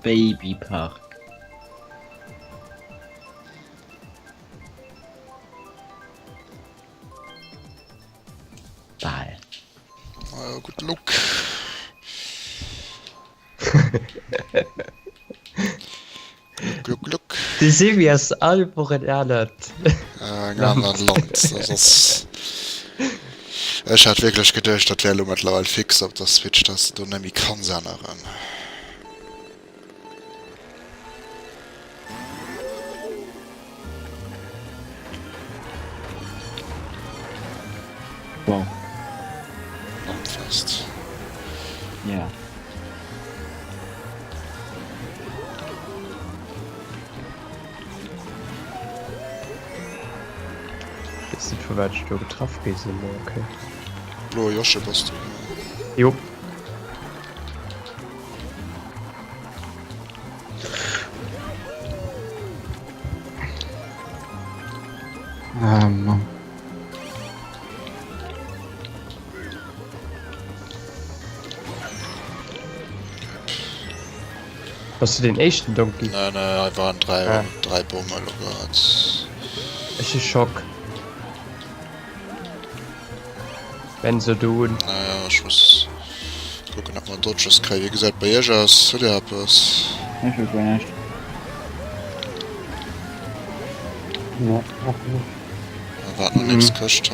Babypark. Ball. Gut Look. Look. Die Silvias Alburen ernert. Eng anderen Land. Ich hat wirklich gedacht, dat wäre mittlerweile fix op der Switch, dass du nämlich kann sein. Wow. Fest. Ja. Das sieht für weit du getroffen gewesen, okay. Blo Josche bist du. Jo. Mann. Hast du den echten Donkey? Nein, waren drei Bummel. Ich ist Schock. Wenn sie tun. Naja, ich muss gucken, ob man Dodges kann. Wie gesagt, bei Jägers, oder etwas. Ich will gar nicht. Ja, auch nicht. Da warten wir nichts Köcht.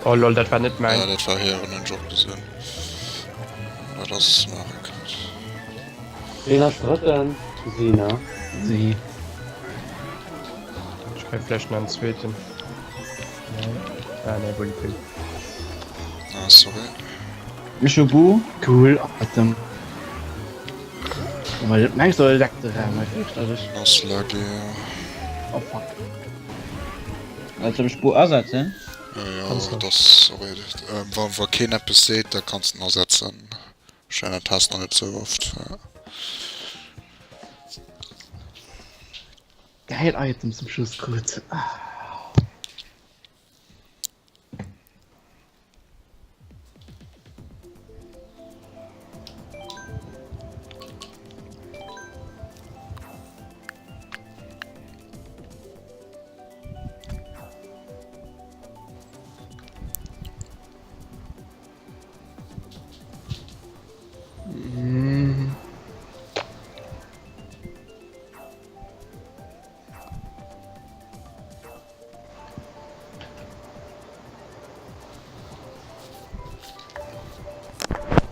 Oh lol, das war nicht Ja, mein. das war hier in den Job gesehen. Oder das machen könnt. Wen hast du denn? Sina. Sie. Ich kann vielleicht noch einen zweiten. Ne, wohl nicht. Ah, sorry. Mishobu? Cool. Atem. Aber das merkst du, Elektriker, mein Fürchterlich. Das lag hier. Oh fuck. Also, Spur ersetzen? Ja, Kannst du. das, sorry. Wenn wir keine Apps seht, da kannst du ihn ersetzen. Scheint hast noch nicht so oft. Ja. Geil Item zum Schluss kurz.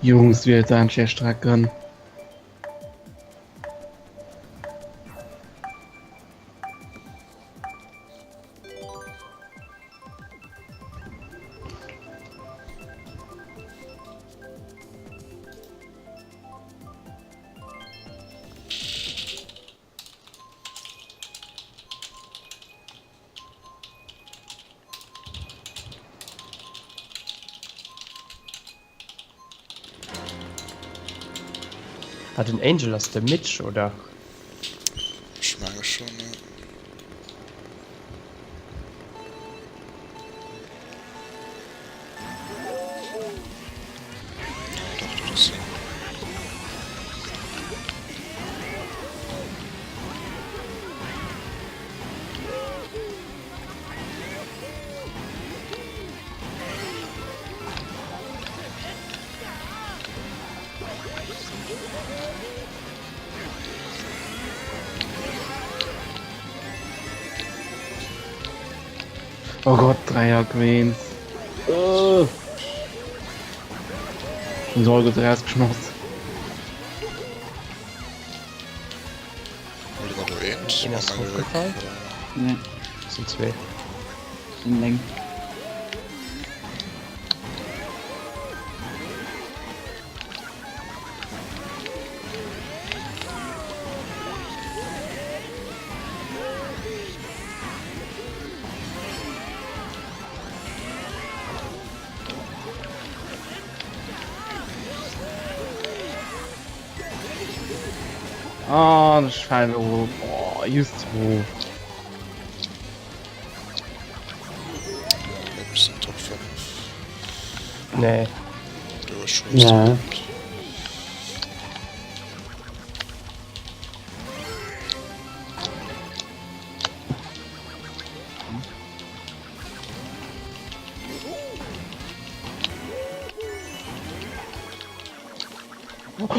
Jungs, wir da ein Strecken. Hat den Angel aus der Mitch oder? Ich meine schon, ja. Ja, doch, das ist ja. Oh Gott, Dreier Queens. Sorge zuerst geschmockt. Wurde gerade erwähnt. Ihnen ist aufgefallen? Ne, Das sind zwei. sind Längen. Oh, das Scheibe. Oh, just wo. Wir müssen Top 5. Nee. Du hast schon Ja.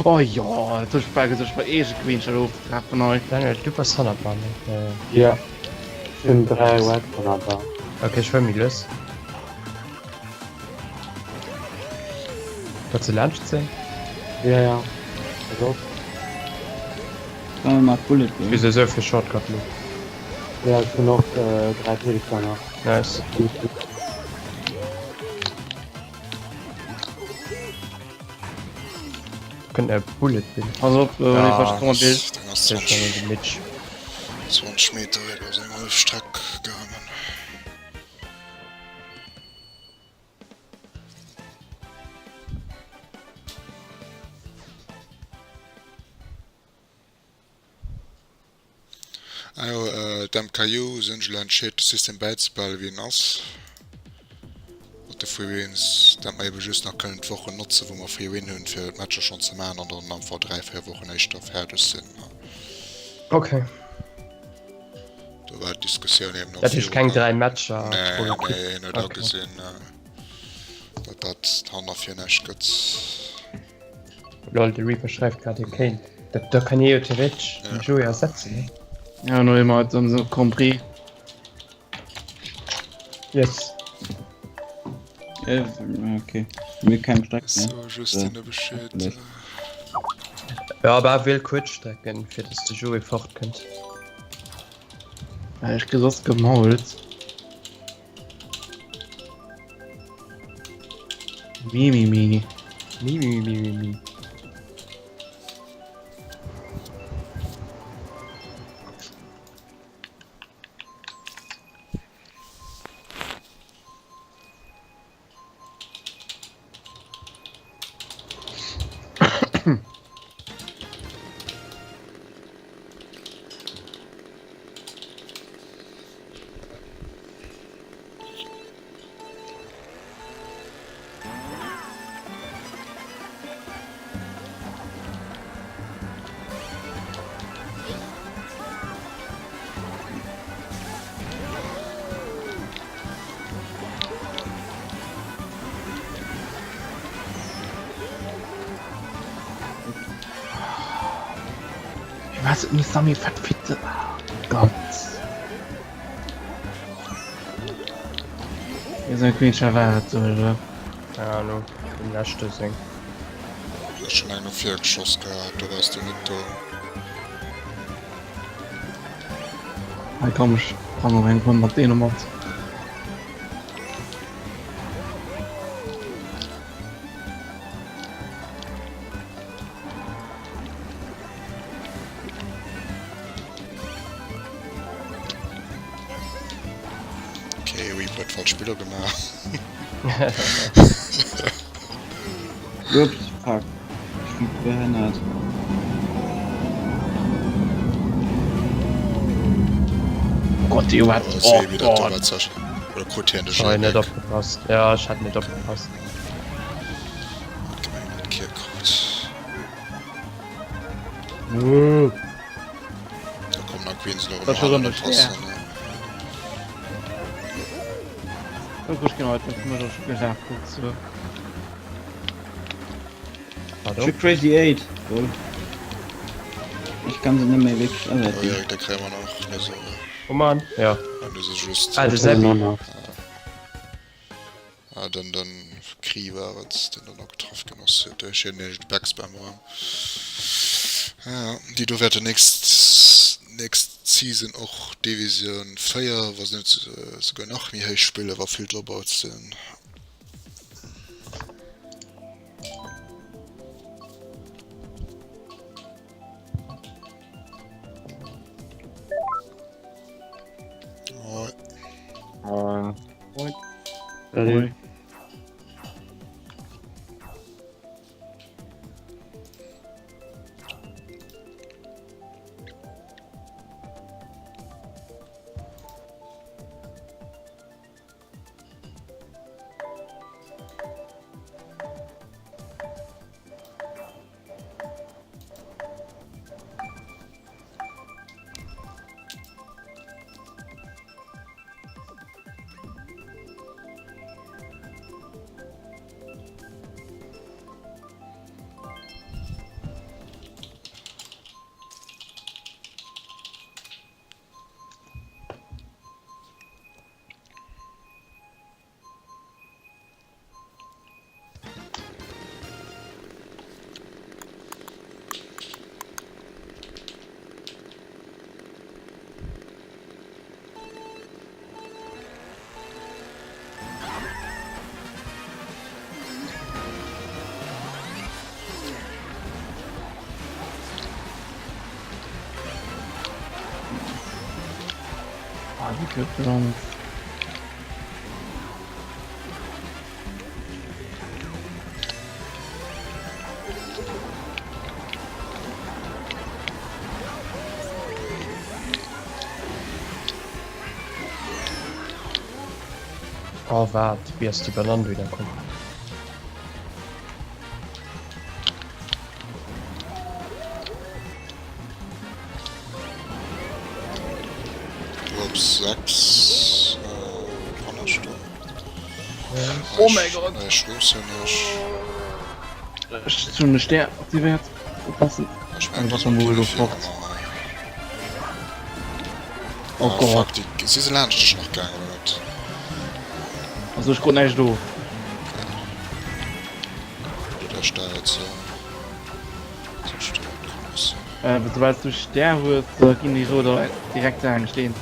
Oh ja, das war eh gewinnt schon aufgetroffen euch. Daniel, du bist 100 Mann. Ja. Es sind 3 Webcam da. Okay, ich will mich los. Kannst du Lunch sehen? Ja, ja. Also, Kann man mal Bullet Wieso so viel Shortcut nur? ja, es sind noch 3 Pelikaner. Nice. Können Bullet bilden. Also, Ja, ich verstehe Bild. Dann hast du Das ist schon 20, die Mitch. 20 Meter über seinen Wolfstrack gegangen. Also, dem Caillou sind schon entschieden, System beizuball wie nass. Und dafür uns, dass wir eben just noch können die Woche nutzen, wo wir für Win haben, für die Matcher schon zu machen und dann vor 3-4 Wochen echt auf fertig sind. Okay. Da war die Diskussion eben noch Das ist kein viel. 3 Matcher. Nee, nicht auch Okay. gesehen, dass das noch für nicht geht. Lol, der Reaper schreibt gerade Kane. Da kann ich theoretisch Ja. den Joey ersetzen, ne? Ja, nur immer so compris. Yes. Okay. Mir kein Steck mehr. So, just Ja. in der Bescheid. Vielleicht. Ja, aber er will Kurzstrecken, für das der Joey fort könnt. Ja, ich gesagt gemault. Mimi. Mi. Was? Mir Sammy verfitte. Gott. Ihr seid Queen erwartet, oder? Keine Ahnung. Den letzten Sing. Du hast schon einen 4 geschossen gehabt, du warst du nicht da. Hey, komm, ich kann noch einen Grund mit denen gemacht. Okay, Reaper hat falsch Spieler gemacht. Ups, fuck. Ich bin behindert. Gott, ihr wart. Ich Oh sehe wieder, du Gott. warst ja schon. Oder kurz hier in der Ich hab nicht Schule. aufgepasst. Ja, ich hatte nicht aufgepasst. Gemein, Kirkot. Da kommen noch Queens noch Das ist schon noch so passen, schwer. ne? Ich genau, jetzt müssen wir doch schon gesagt. So. Pardon? Für Crazy 8. So. Ich kann sie nicht mehr weg. Oh Also, ja, da kriegen wir noch eine so. Oh Mann. Ja. Und das ist just. Ah, das ist Ja, Seppi. noch. Ah, dann Krie war es, den dann noch getroffen genossen. Der ist hier nicht die Backs beim Raum. Ja, die du werden next Season auch Division 4, was nicht sogar nach mir spiele, war viel drüber sind. Oh, Salut. Verdammt. Oh, wart, wie erst die Bananen wiederkommen. Ups, 6. Donnerstag. Oh mein Gott. Ich weiß ja nicht. Schon eine Stern auf die Wert. Passen. Ich Also, was so haben wir viele wohl Firmen, gefragt? aber- Oh Ah, Gott. fuck, sie lernst dich noch gegangen, oder nicht? Also ich konnte nicht du. Der steuert so. So steuert so. Sobald du sterben wirst, gehen die so da direkt stehen.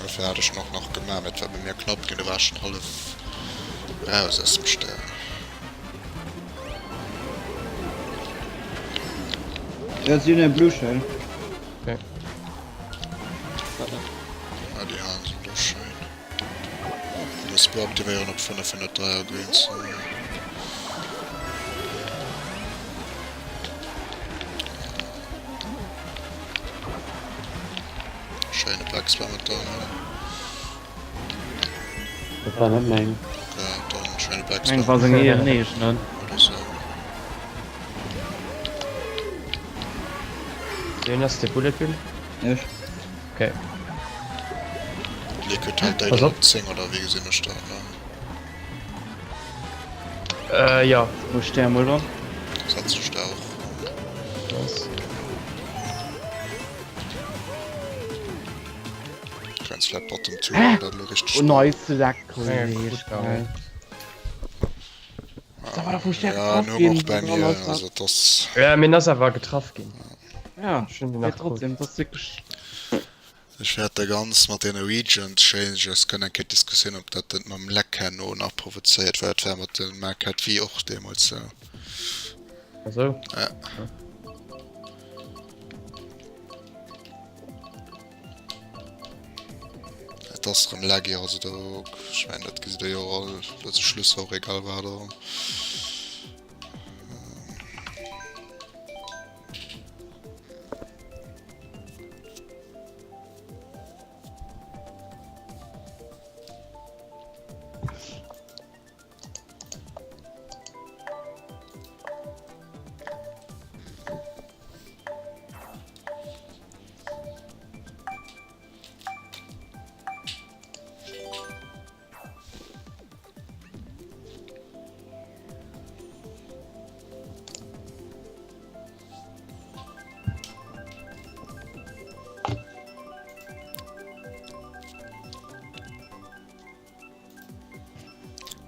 Dafür hatte ich noch gemacht, weil bei mir knapp ging, da war schon halb raus aus dem Stern. Ja, sie eine Blue Shell. Okay. Ja, die Haaren sind doch schön. Und das beoptimieren auf 503er Greens. Schöne Packs war mit da, ne? Das war nicht mein. Ja, dann schöne Packs Eigentlich war es eher nicht, ne? oder so. Sehen das der Bullet Bill? Ja, Okay. Liquid halt Pass auf. da 10 oder wie gesehen ist da, ne? Ja. Wo sterben, oder? Satz sich da auch. Das. Ganz flat bottom 2, da richtig. Oh, nice Lack. Ja, gut gegangen. Da war doch wo Stern Ja, drauf nur gehen, noch bei wo mir, drauf war. also das. Ja, mir das aber getroffen gehen. Ja, Schön die ja, Nacht trotzdem, das ist wirklich... Ich werde ganz mit den Regent Changes können keine Diskussion, ob das mit dem Lecker noch nachprovoziert wird, weil man den merkt hat, wie auch damals. Also. Ja. Das im Lag, also da, ich meine, das geht ja auch, das Schluss auch egal war da.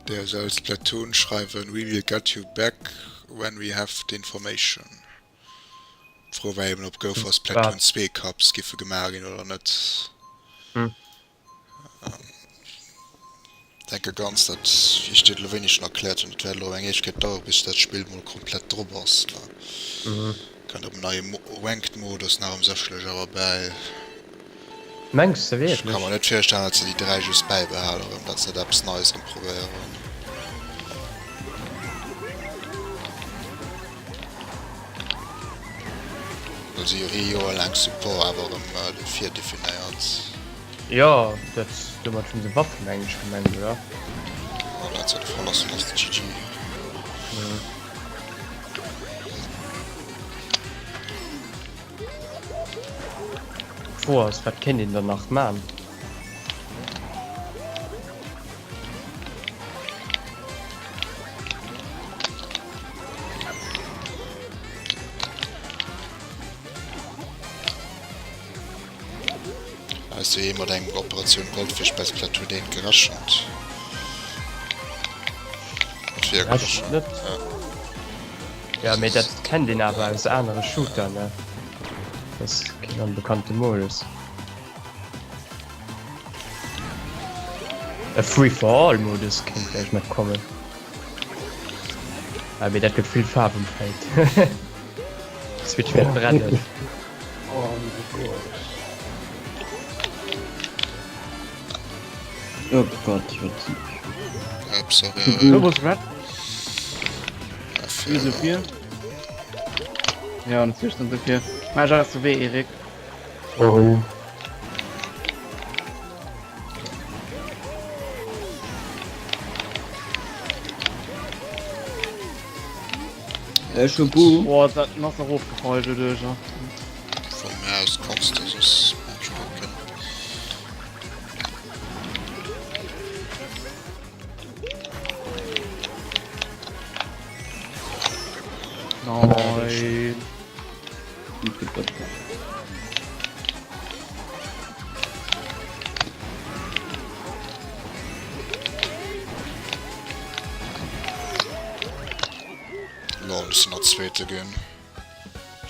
Der soll als Platoon schreiben, we will get you back when we have the information. Froh war eben, ob Go for Platoon 2 Cups giffe gemerkt oder nicht. Denke ganz, dass ich steht wenig erklärt und werde eigentlich geht dauert, bis das Spiel mal komplett drüber ist. Kann im neuen Ranked Modus nach dem Sechsleger, aber bei Meinst du wirklich? kann man nicht feststellen, dass sie die 3 just beibehalten, dass sie etwas Neues probieren. Also Rio lang Support, aber den 4 definiert. Ja, das du mal schon die Waffen eigentlich gemeint, oder? Und hat sich verlassen aus der GG. Was kennt ihn danach, Mann? Also jemand eine Operation Goldfisch bei Platoon gerascht. Und wir Das ist nicht. Ja, mir das kennt ihn aber als andere Shooter, ne? Das ist kein unbekannter Modus. Der Free-for-All-Modus kann gleich mal kommen. Aber mir das gibt viel Farbe im Feld. Switch wird brennen. Oh, Oh Gott, ich würde Du musst red. Wie so viel? Ja, und inzwischen so viel. Mal hast du weh, Erik. sorry. Schubu. Boah, das hat noch so hochgefallen, du Döger. Von mir aus kommst du, das ist Spielken. Nein. Lol, das sind noch zweite gehen.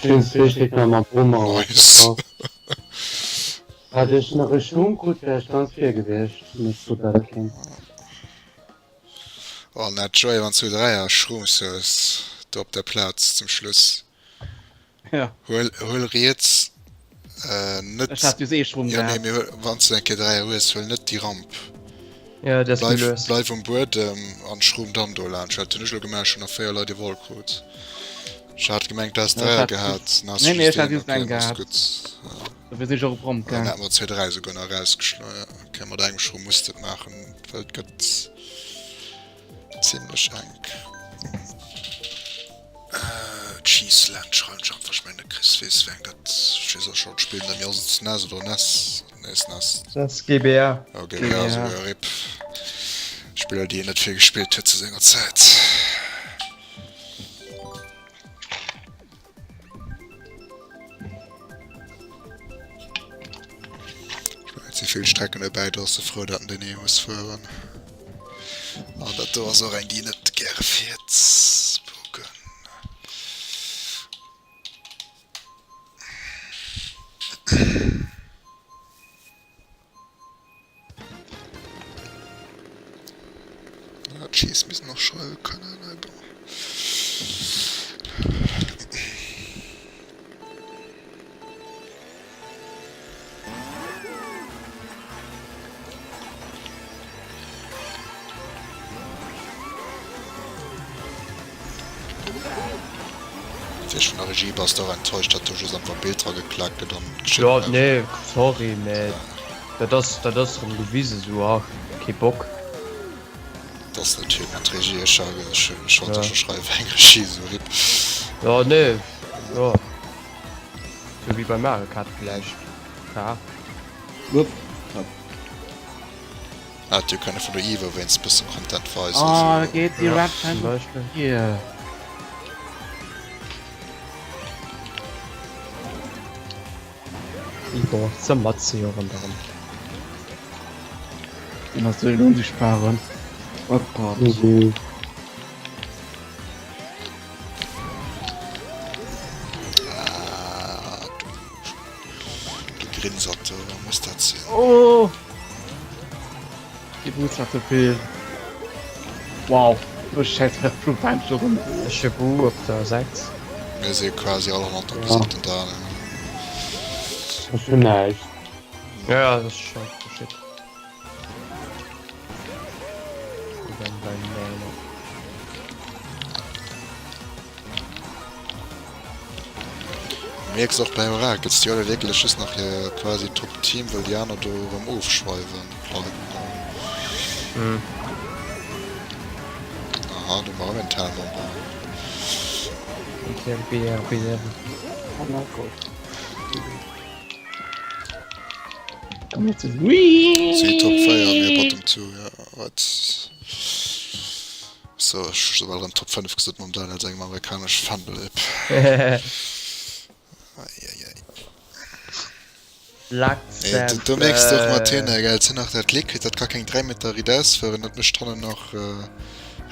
Schönes wichtig nochmal Brummer. Nice. Hatte ich noch Richtung gut, wäre ich ganz viel gewesen. Nicht gut, das klingt. Oh, net Joy waren zu 3 Schrums ist da op der Platz zum Schluss. Ja, Hol jetzt net das hat du eh Schwung ja, gehabt. nee, wann denke 3 US will net die Ramp. Ja, das ist gelöst. Bleib am Board an Schrum dann do nicht gemerk schon auf 4 Leute Wallcode. Ich hat gemerkt dass Ja, 3 hat- gehabt Nee, nee, ich hatte just einen gehabt. Da bist du schon rumgegangen. wir C3 sogar noch rausgeschleudert. Kann man eigentlich schon musste machen, weil gött ziemlich eng. Cheeseland schreiben schon verschwende Chris wegen dat schon spielen der mir nass oder nass nass. Das GBR. Okay, ja, so, Ja. ja, RIP. Spieler, die nicht viel gespielt hat zu seiner Zeit. Ich meine, jetzt nicht viel Strecken dabei, dass du froh, dass du nicht muss fahren. Aber das war so rein, die nicht gerne fährt. Gucken. Ja, Cheese müssen noch schreiben können, aber. Fisch von der Regie warst doch enttäuscht, dass du schon einfach Bilder geklagt und dann geschickt Ja, hast. nee, sorry, man. Das ist ein Gewisse, so auch. Kein Bock. Das ist natürlich ein Regie, ich wollte Ja. schon schreiben, wegen Regie, so RIP. Ja, nee. Ja. So wie bei Mario Kart vielleicht. Ja. Wupp. Ah, du kannst von der Eva, wenn es ein bisschen Content weiß. Oh, da geht die Ja, Rap zum Beispiel. hier. Igor, zum Matze hier und darum. Den hast du den unsichtbaren. Oh Gott. Mhm. Ah, du Grinserte, muss das sehen. Oh! Die Boots hat so viel. Wow. Du scheiß Flug beim rum. Shabu auf der 6. Wir sehen quasi alle anderen Ja. Gesamten da. Ne? Das ist schon nice. Ja, das ist schon shit. Und dann beim Mir ist auch beim Irak, jetzt die alle wirklich ist noch hier quasi Top-Team, weil die anderen da beim Aufschweifen. Hm. Aha, du machst mental noch. Und der BR. Oh mein Gott. Komm jetzt. Wii! Sie Top 4 mir bottom 2, ja. Was? So, ich war dann Top 5 gesagt, um dann als ein amerikanisch Fandel. Lachs. Du merkst doch Martina, gell, sind nach der Klick, das gar kein 3 Meter Ridas, für das mich dann noch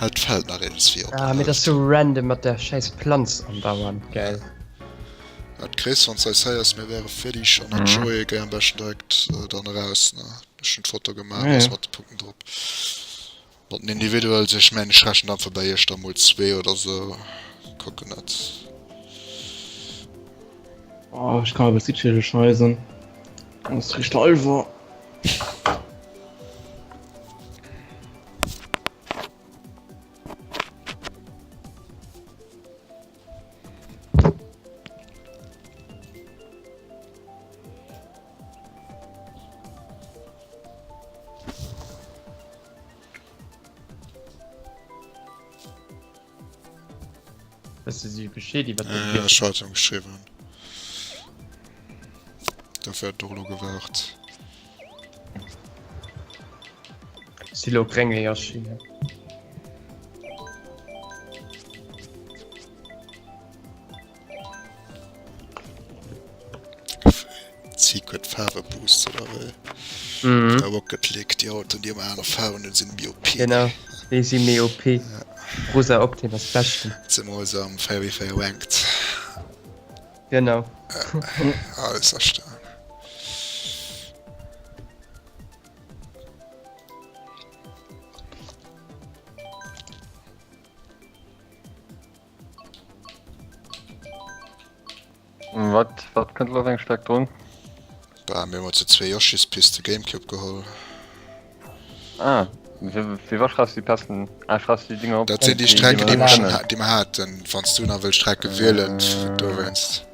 halt fällt nach jedes 4. Ah, mir das so random mit der scheiß Pflanz andauernd, geil. Hat Chris und sei Sayers mir wäre fertig und hat Joey gern besten direkt dann raus, ne? Das ist ein Foto gemacht, Ja, ja. das war die Punkte drauf. Und individuell sich Mensch raschen dann vorbei, ich da mal 2 oder so. Gucken nicht. Oh, ich kann aber nicht viele Scheiße. Das riecht einfach. Das ist die beschädigt, was Ja, das schaut ihm geschrieben. Dafür hat Dolo gewacht. Silo Kränge erschienen. Secret Farbe Boost oder weil. Mhm. Da Rocket League, die Auto, die haben eine Farbe und sind BOP. Genau. Easy MOP. Rosa Optimus Beste. Sind wir also am Fairy Fair ranked. Genau. Alles erstaunt. Was könnte das ein Spektrum? Da haben wir mal zu 2 Yoshis Piste Gamecube geholt. Ah, wie was schreibst du die Passen? Ah, schreibst du die Dinger auf? Das sind die Strecken, die man man, kennen. die man hat. Dann fandst du noch welche Strecke wählen, du wennst.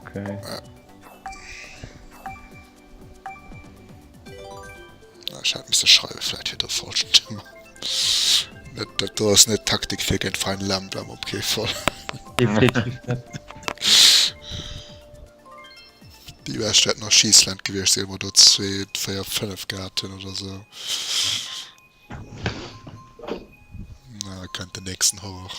Okay. Na, ich hatte mich schreiben, vielleicht wieder falsch Stimme. Du hast eine Taktik für kein feinen Lamm beim okay voll. Definitiv nicht. Die Weststadt nach Schießland gewesen, wo dort 2, 4, 5 gehabt haben oder so. Na, könnte nächsten hoch.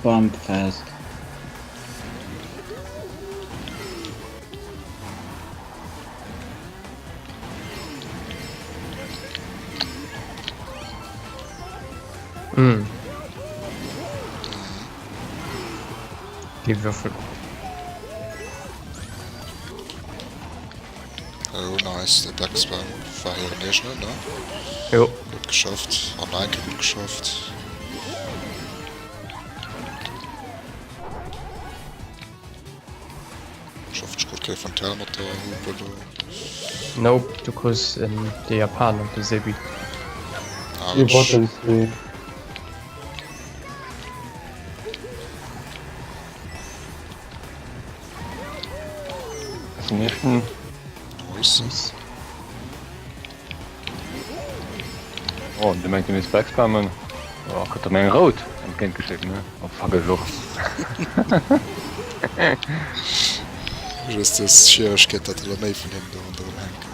Bump fast. Mhm. Die Würfel. Oh, nice. Der Backspan war hier nicht, ne? Jo. Gut geschafft. Oh nein, gut geschafft. Schafft ich gut kein Fontanemotor, Hupe, du. Nope, du kannst die Japaner und die Sebi. Ah, Die ich, Bottoms drehen. Das nächsten. nice. Oh, du meinst, du musst backspammen. Oh, ich hatte mir ein Rot ein Kind geschickt, ne? Oh, fuck, ich auch. Just das Schwierigkeit, dass du da mehr von hinten und drin hängen.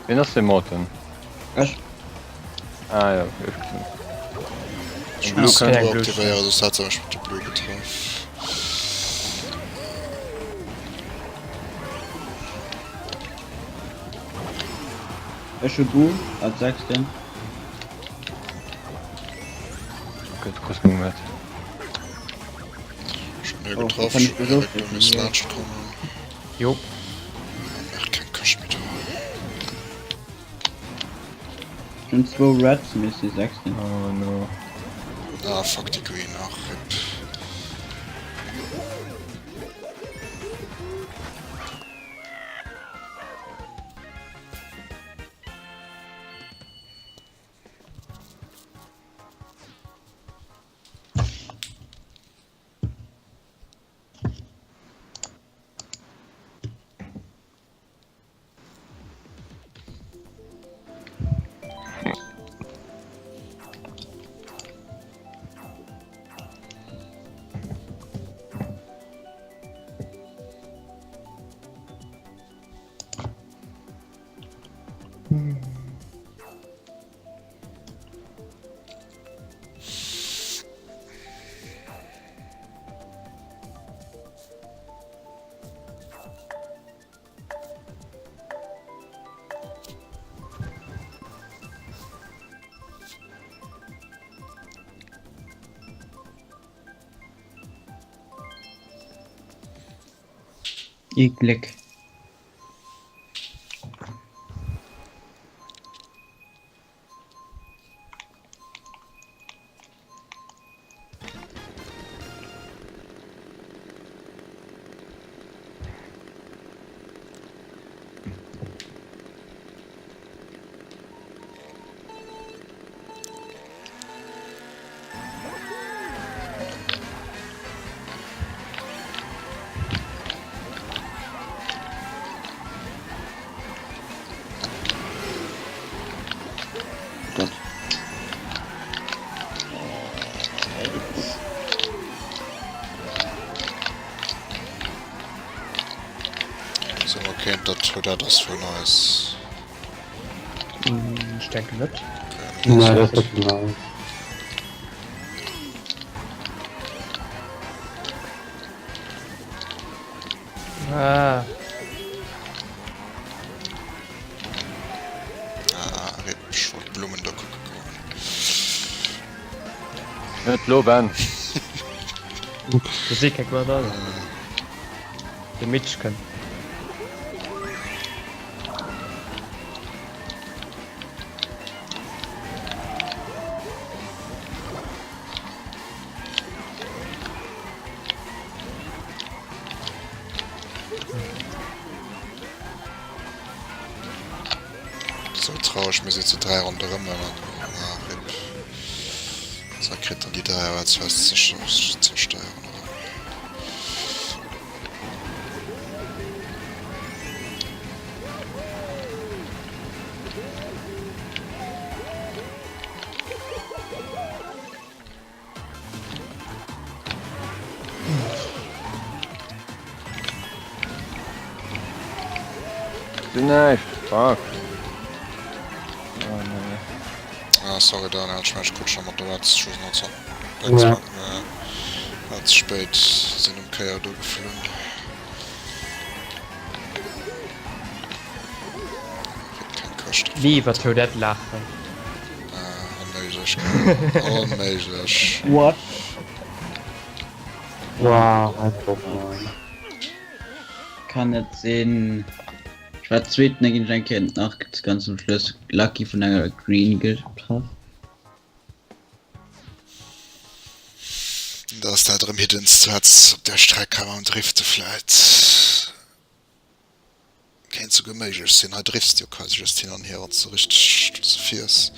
Wen hast du im Motor? Asch. Ah ja, ich gesehen. Ich Blue muss kann nur ja aktivieren, das hat zum Beispiel die Blue getroffen. Eschubu als 16. Okay, du kriegst nicht mit. Schon mehr Oh, getroffen, kann ich schon mir mehr so weg, du viel musst hier. Lunch kommen. Jo. Ach, kein Kaschmit. Schon 2 Reds mit die 16. Oh no. Ah, fuck die Green, ach, RIP. Eklig. So, okay, das wird das für nice. Ich denke nicht. Nein, das ist nice. Ah, Ah, ich wollte Blumen da gucken. Nicht loben. du siehst kein da. Der Mitch kann. So traurig, mir sie zu 3 Runden rum. So kriegt dann die 3 als fest zu steuern. Nice. Fuck. Ah, sorry, dann hat ich mich kurz noch mal da zu schießen und so. Ja. Hat spät sind im K.O. durchgeflogen. Kein Kost. Lieber Toilette lachen. Unmöglich. Unmöglich. What? Wow, einfach mal. Kann nicht sehen. Ich war zweiten gegen Janke nach ganz zum Schluss Lucky von einer Green getroffen. Da ist da drin Hidden Stats auf der Streckkammer und Drifte vielleicht. Kennst du gemäßigt sind, halt driftst du quasi just hin und her und so richtig so fierce.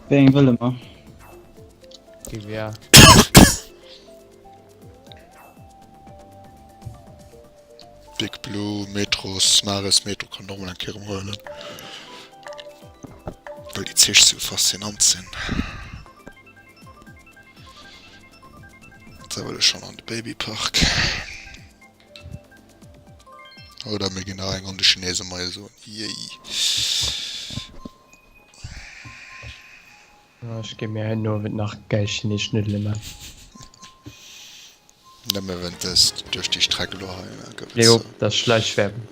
Wen will immer? Die wir. Big Blue, Metros, Maris, Metro kann nochmal ein Kehr holen. Weil die Zisch so faszinant sind. Da will ich schon an den Babypark. Oder mir genau an die Chinesen mal so. Yay. Ja, ich gehe mir hin nur mit nach Geld nicht schnittle mehr. Dann wenn das durch die Strecke lo Leo, das Schleichwerben.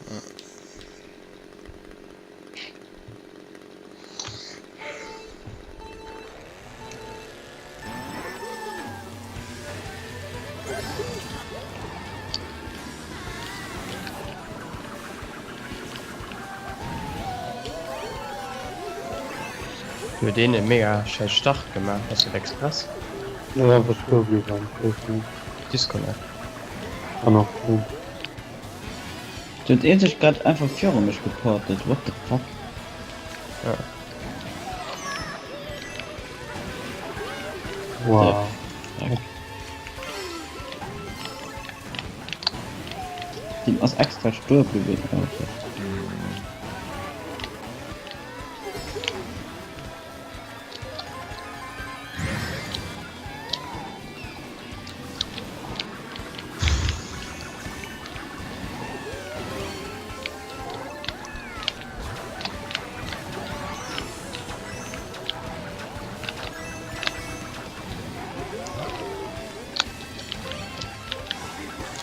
Für den eine mega scheiß Start gemacht, hast du Express? Ja, was glaube ich dann? Disconnect. Kann auch gut. Du hast sich gerade einfach für mich geportet. What the fuck? Wow. Die aus extra Stur bewegt.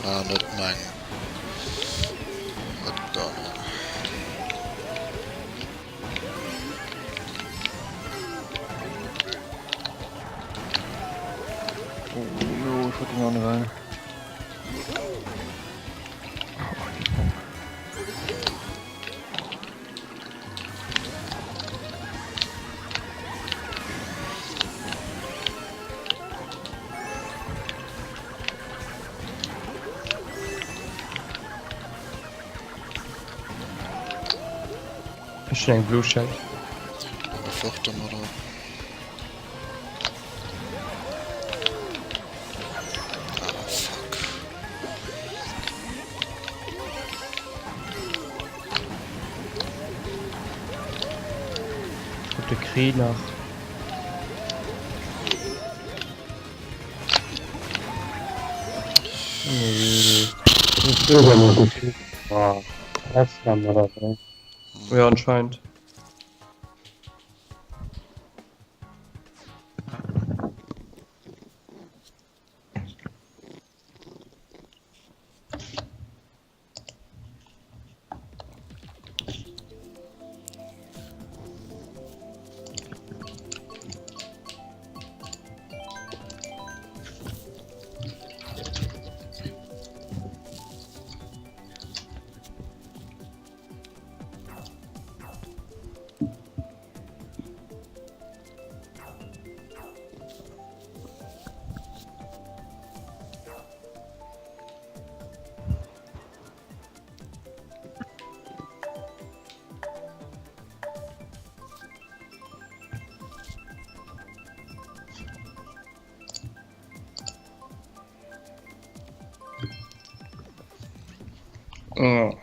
Na, nicht mein. Was dann? Oh, ich wollte mal rein. Schnell Blue Shell. Aber fort mal da. Ah, fuck. Gute Krieg nach. Ich will ja mal gut. Ah, das kann man das, ey. Ja, anscheinend. Oh.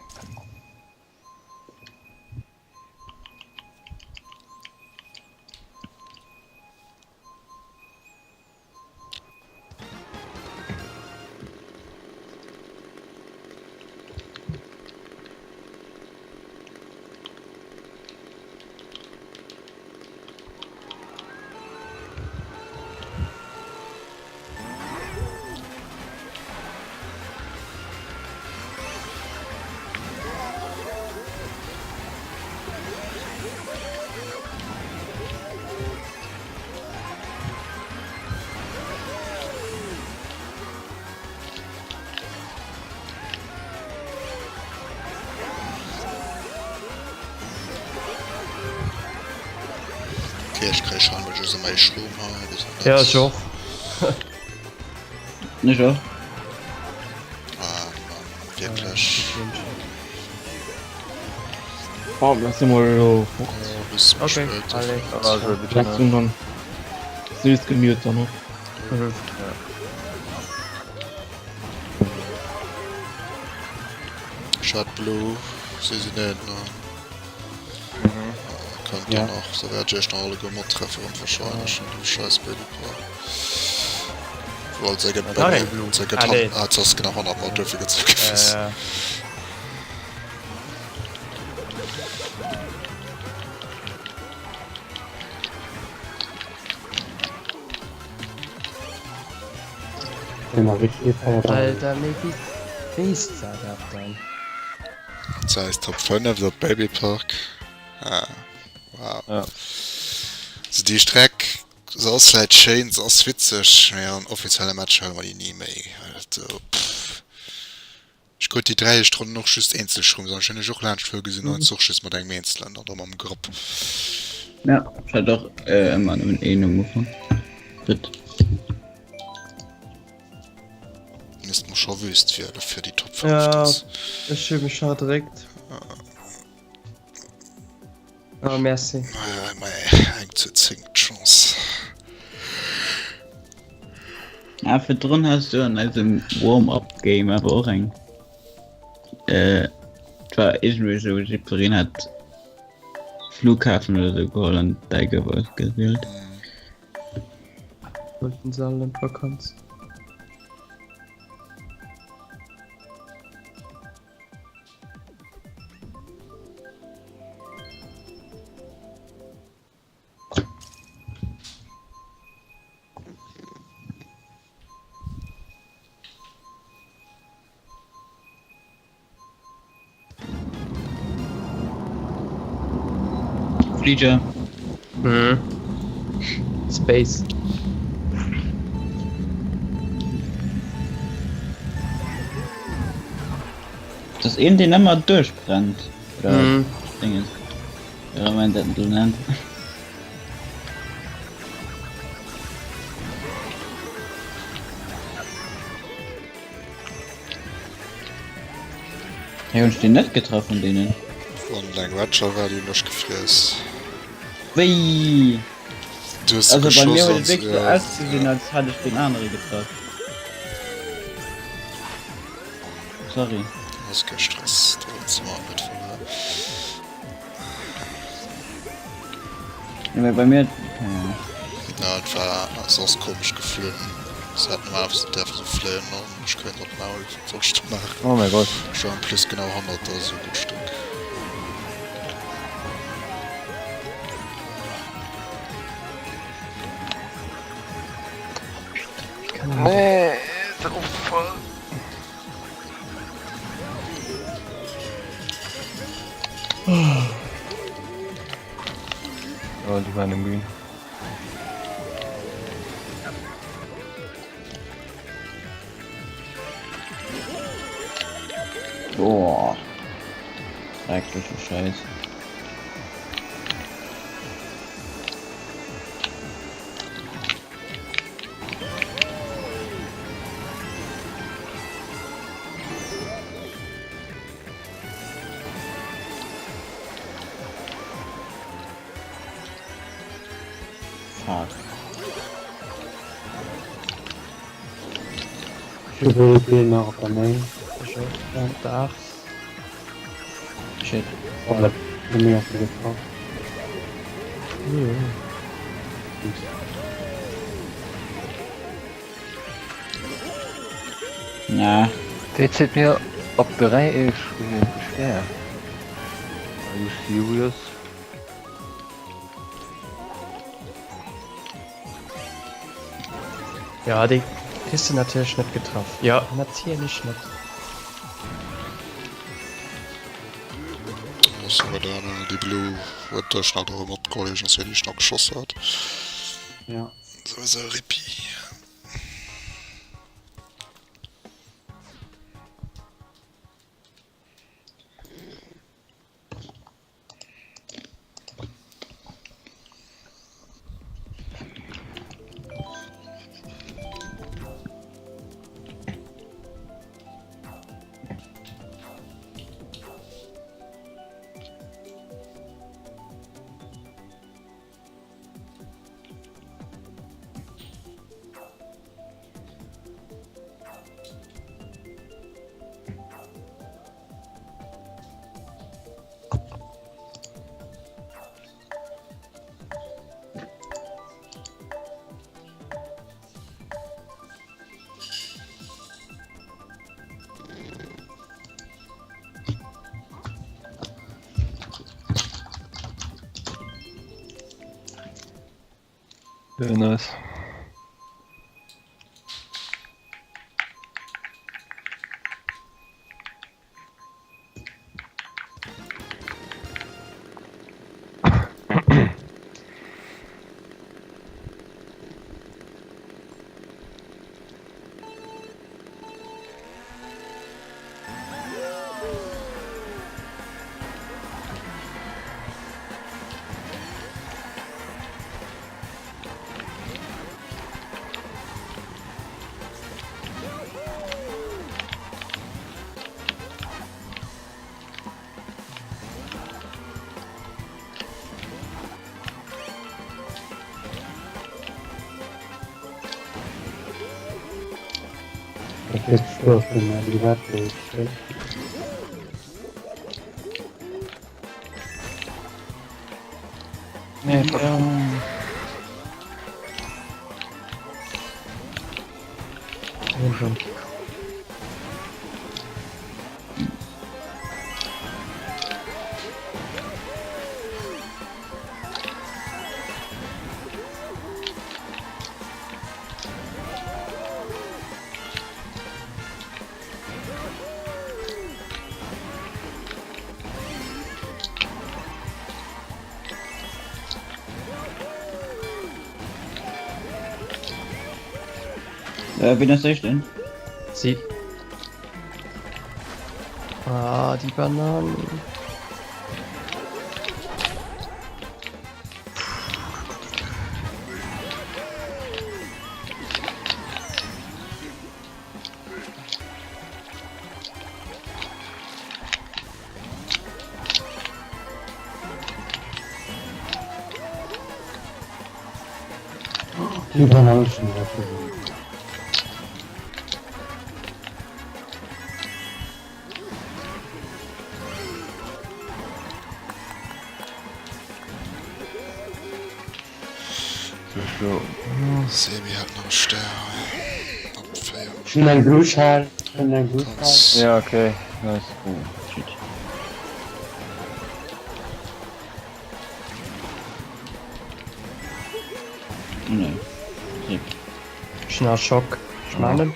Okay, ich krieg schon, weil ich so mein Strom habe. Ja, ich auch. Nicht auch? Ah, Mann, wirklich. Oh, lass ihn mal Oh, bis Okay, später. alle. Also, bitte. Lass ihn dann. Sie ist gemüht, dann noch. Mhm. Shot Blue, sie sind nicht, ne? Könnt Ja. ihr noch, so werde ich noch alle Gummer treffen und wahrscheinlich schon du scheiß Babypaar. Weil sie geht Ah, bei nee, Blue. mir, sie geht Ah, nee. das hast genau 100 Mal dürfen gezogen. Den hab ich eh feiert. Alter, mir wie fies sah das dann. Das heißt Top 5 der Babypark. Ah, wow. Ja. Also die Strecke, so ist halt schön, so ist witzig. Ja, ein offizieller Match haben wir die nie mehr. Also, pff. Ich konnte die 3 Stunden noch schüss Einzelschrum, sondern ich habe auch Landschwör gesehen und so schüss mit einem Einzelländer oder mit dem Grupp. Ja, ich hatte doch immer mit einem Ufer. Dritt. Müsste man schon wüst werden für die Top 5. Ja, das. das schiebe ich schon direkt. Oh, merci. Naja, immer eng zu zinkt Chance. Ja, für drin hast du an diesem Warm-Up-Game aber auch ein. Zwar irgendwie so, Jipperin hat Flughafen oder so geholt und Tiger was gewählt. Wollten sie alle ein Vakanz. Flieger. Mhm. Space. Das eben den immer durchbrennt. Oder Mhm. Dinge. Ja, wenn das du nennt. Hey, und ich den nicht getroffen, denen. Von dein Watcher war die noch gefräst. Wei! Du hast Also bei mir war geschossen, das wirklich so ja, ausgesehen, ja. als hatte ich den anderen getroffen. Sorry. Du hast keinen Stress, du hast mal mit verloren. Ja, weil bei mir. Ja. Ja, und war sonst komisch geflogen. Es hat nur auf der so fliehen und ich könnte noch mal sonst machen. Oh mein Gott. Schon plus genau 100 oder so gut Stück. Nee, drauf voll. Oh, die waren im Grün. Boah. Schreckliche Scheiße. Fuck. Je veux le nord quand même. Da. Shit. Pour le meilleur téléphone. Na, Dit zit mir op de rij is schwer. Are you serious? Ja, die Kiste natürlich nicht getroffen. Ja, natürlich nicht. Das war dann die Blue, wo der schnell da mit Kollegen und die noch geschossen hat. Ja. So ist er Rippi. Very nice. Ich bin stolz, wenn er die Werte ist. Nee, Wie das ich denn? Sie. Ah, die Bananen. Die Bananen schon wieder versucht. So. Sebi hat noch Sterne. Abwehr. Schon ein Blutschal. Schon ein Blutschal. Tanz. Ja, okay. Nice. Shit. Nein. Schnell Schock. Ich meine,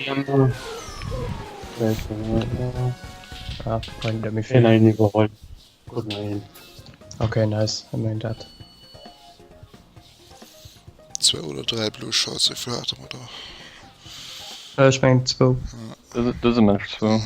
ja, bringt er mich viel. Nein, nicht geholt. Gut, nein. Okay, nice. I mean that. 2 oder 3 Blue Shots, wie viel hat er da? Ich meine 2. Das ist ein Mensch so.